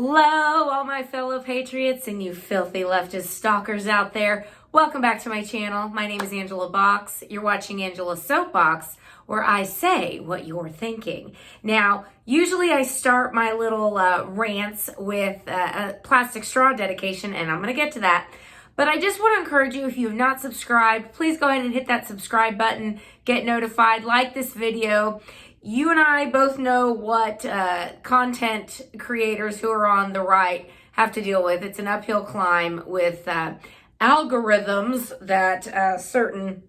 Hello, all my fellow patriots and you filthy leftist stalkers out there. Welcome back to my channel. My name is Angela Box. You're watching Angela's Soapbox, where I say what you're thinking. Now, usually I start my little rants with a plastic straw dedication, and I'm going to get to that. But I just want to encourage you, if you have not subscribed, please go ahead and hit that subscribe button, get notified, like this video. You and I both know what content creators who are on the right have to deal with. It's an uphill climb with algorithms that certain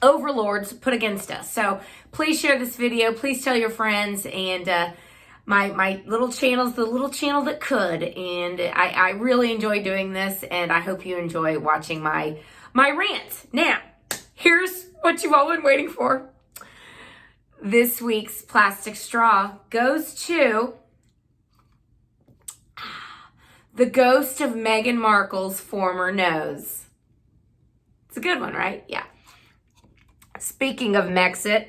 overlords put against us. So please share this video. Please tell your friends. And my little channel's the little channel that could. And I really enjoy doing this. And I hope you enjoy watching my rant. Now, here's what you've all been waiting for. This week's plastic straw goes to the ghost of Meghan Markle's former nose. It's a good one, right? Yeah. Speaking of Megxit,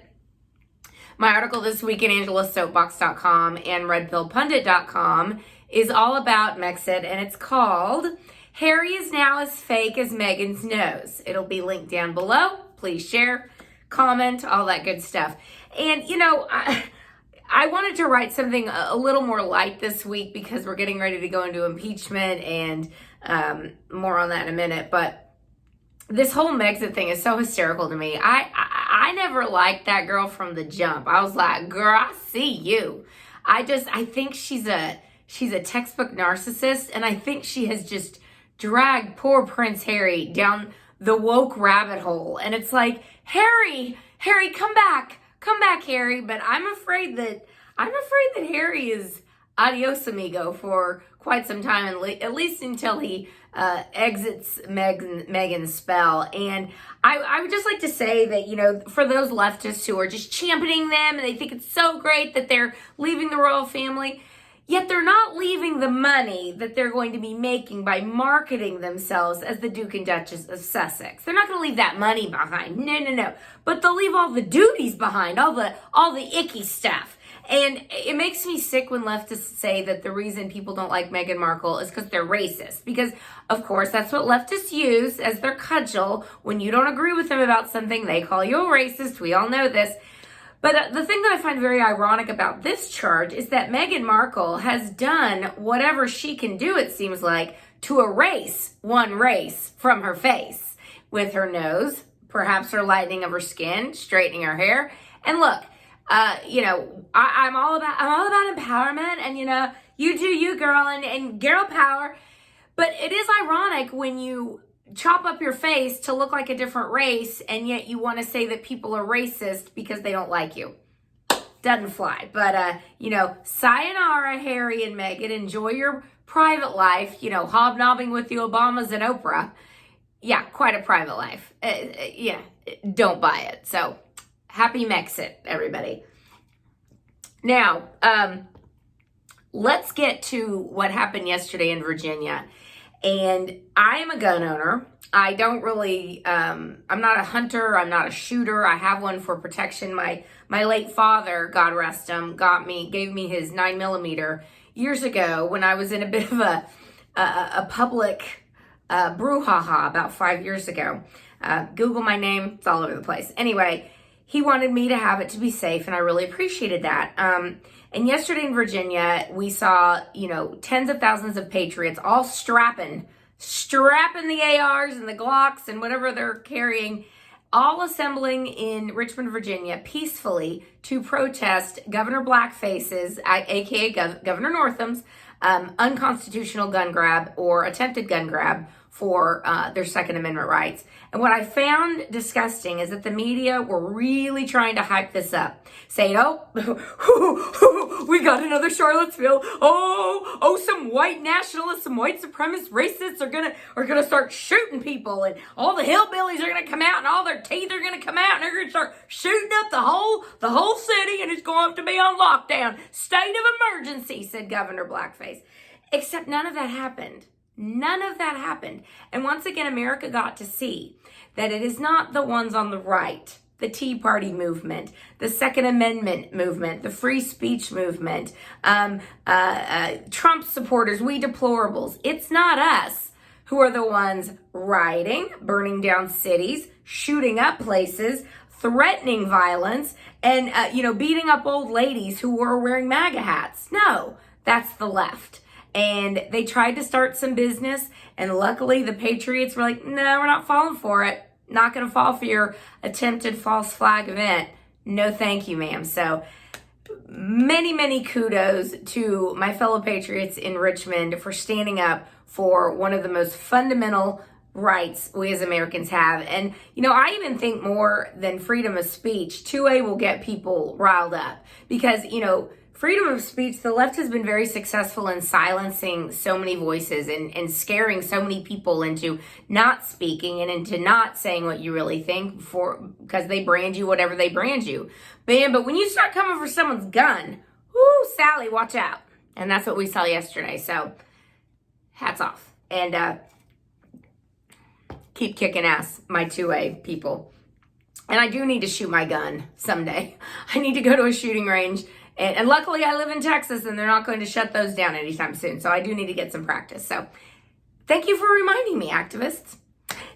my article this week in angelasoapbox.com and redpillpundit.com is all about Megxit, and it's called Harry is Now as Fake as Meghan's Nose. It'll be linked down below. Please share, comment, all that good stuff. And, you know, I wanted to write something a little more light this week because we're getting ready to go into impeachment, and more on that in a minute. But this whole Megxit thing is so hysterical to me. I never liked that girl from the jump. I was like, girl, I see you. I think she's a textbook narcissist, and I think she has just dragged poor Prince Harry down the woke rabbit hole. And it's like, Harry, come back, Harry. But I'm afraid that Harry is adios amigo for quite some time, at least until he exits Meghan's spell. And I would just like to say that, you know, for those leftists who are just championing them and they think it's so great that they're leaving the royal family, yet they're not leaving the money that they're going to be making by marketing themselves as the Duke and Duchess of Sussex. They're not going to leave that money behind. No. But they'll leave all the duties behind, all the icky stuff. And it makes me sick when leftists say that the reason people don't like Meghan Markle is because they're racist. Because, of course, that's what leftists use as their cudgel. When you don't agree with them about something, they call you a racist. We all know this. But the thing that I find very ironic about this charge is that Meghan Markle has done whatever she can do, it seems like, to erase one race from her face. With her nose, perhaps her lightening of her skin, straightening her hair. And look, you know, I'm all about empowerment, and, you know, you do you, girl, and girl power. But it is ironic when you chop up your face to look like a different race, and yet you want to say that people are racist because they don't like you. Doesn't fly. But, you know, sayonara, Harry and Meghan. Enjoy your private life, you know, hobnobbing with the Obamas and Oprah. Yeah, quite a private life. Yeah, don't buy it. So, happy Megxit, everybody. Now, let's get to what happened yesterday in Virginia. And I am a gun owner. I don't really, I'm not a hunter. I'm not a shooter. I have one for protection. My late father, God rest him, gave me his 9mm years ago when I was in a bit of a public brouhaha about 5 years ago. Google my name. It's all over the place. Anyway, he wanted me to have it to be safe, and I really appreciated that. And yesterday in Virginia, we saw, you know, tens of thousands of patriots all strapping the ARs and the Glocks and whatever they're carrying, all assembling in Richmond, Virginia, peacefully to protest Governor Blackface's, aka Governor Northam's, unconstitutional gun grab or attempted gun grab for their Second Amendment rights. And what I found disgusting is that the media were really trying to hype this up, saying, oh, we got another Charlottesville. Oh, some white nationalists, some white supremacist racists are gonna start shooting people, and all the hillbillies are gonna come out, and all their teeth are gonna come out, and they're gonna start shooting up the whole city, and it's going to be on lockdown. State of emergency, said Governor Blackface. Except none of that happened. None of that happened. And once again, America got to see that it is not the ones on the right the Tea Party movement, the Second Amendment movement, the free speech movement, Trump supporters, we deplorables. It's not us who are the ones rioting, burning down cities, shooting up places, threatening violence, and beating up old ladies who were wearing MAGA hats. No, that's the left. And they tried to start some business, and luckily the patriots were like, no, we're not falling for it. Not going to fall for your attempted false flag event. No, thank you, ma'am. So many, many kudos to my fellow patriots in Richmond for standing up for one of the most fundamental rights we as Americans have. And, I even think more than freedom of speech, 2A will get people riled up because, freedom of speech, the left has been very successful in silencing so many voices and scaring so many people into not speaking and into not saying what you really think because they brand you whatever they brand you. But when you start coming for someone's gun, whoo, Sally, watch out. And that's what we saw yesterday. So hats off. And keep kicking ass, my 2A people. And I do need to shoot my gun someday. I need to go to a shooting range. And luckily I live in Texas and they're not going to shut those down anytime soon. So I do need to get some practice. So thank you for reminding me, activists.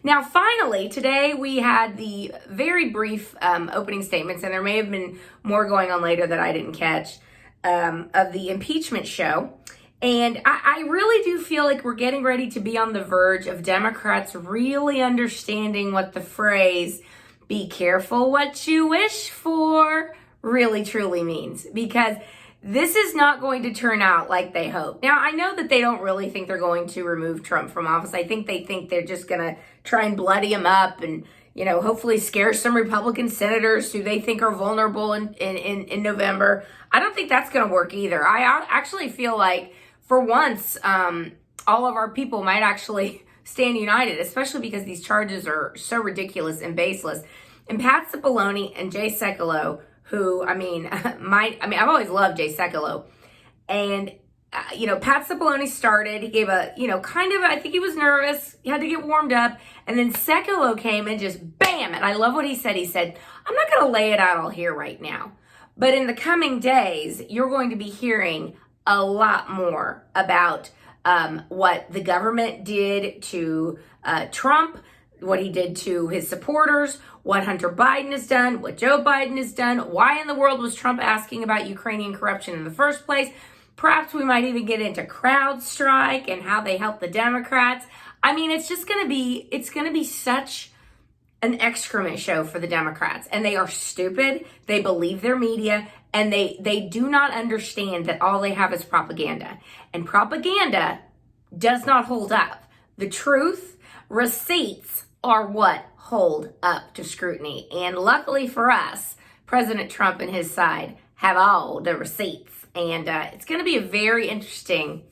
Now, finally, today we had the very brief opening statements, and there may have been more going on later that I didn't catch, of the impeachment show. And I really do feel like we're getting ready to be on the verge of Democrats really understanding what the phrase, be careful what you wish for, really truly means, because this is not going to turn out like they hope. Now, I know that they don't really think they're going to remove Trump from office. I think they think they're just going to try and bloody him up and, hopefully scare some Republican senators who they think are vulnerable in November. I don't think that's going to work either. I actually feel like for once, all of our people might actually stand united, especially because these charges are so ridiculous and baseless. And Pat Cipollone and Jay Sekulow, who, I've always loved Jay Sekulow. And, Pat Cipollone started, he gave I think he was nervous. He had to get warmed up. And then Sekulow came and just bam. And I love what he said. He said, I'm not going to lay it out all here right now. But in the coming days, you're going to be hearing a lot more about what the government did to Trump, what he did to his supporters, what Hunter Biden has done, what Joe Biden has done, why in the world was Trump asking about Ukrainian corruption in the first place. Perhaps we might even get into CrowdStrike and how they help the Democrats. It's going to be such an excrement show for the Democrats. And they are stupid. They believe their media. And they do not understand that all they have is propaganda. And propaganda does not hold up. The truth, receipts are what hold up to scrutiny. And luckily for us, President Trump and his side have all the receipts. And it's going to be a very interesting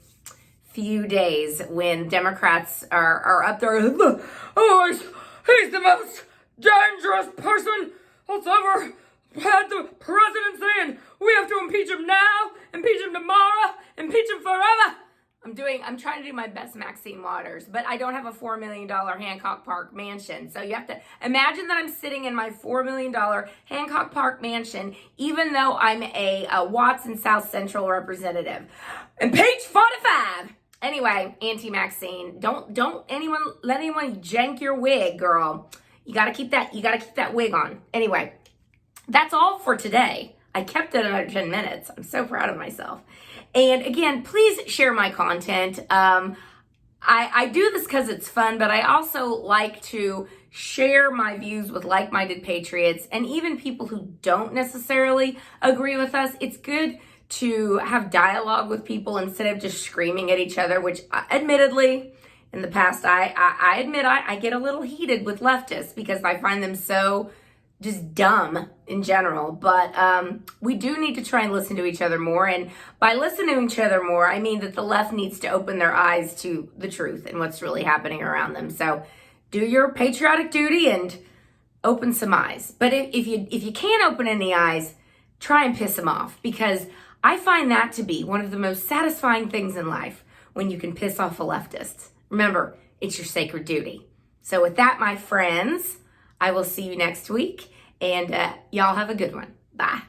few days when Democrats are up there. Oh, he's the most dangerous person that's ever had the presidency, and we have to impeach him now, impeach him tomorrow, impeach him forever. I'm trying to do my best Maxine Waters, but I don't have a $4 million Hancock Park mansion. So you have to imagine that I'm sitting in my $4 million Hancock Park mansion, even though I'm a Watson South Central representative. Impeach 45. Anyway, Auntie Maxine, don't let anyone jank your wig, girl. You gotta keep that wig on. Anyway, that's all for today. I kept it under 10 minutes. I'm so proud of myself. And again, please share my content. I do this because it's fun, but I also like to share my views with like-minded patriots and even people who don't necessarily agree with us. It's good to have dialogue with people instead of just screaming at each other, which admittedly, in the past, I admit I get a little heated with leftists because I find them so just dumb in general. But we do need to try and listen to each other more. And by listening to each other more, I mean that the left needs to open their eyes to the truth and what's really happening around them. So do your patriotic duty and open some eyes. But if you can't open any eyes, try and piss them off, because I find that to be one of the most satisfying things in life, when you can piss off a leftist. Remember, it's your sacred duty. So with that, my friends, I will see you next week. And y'all have a good one. Bye.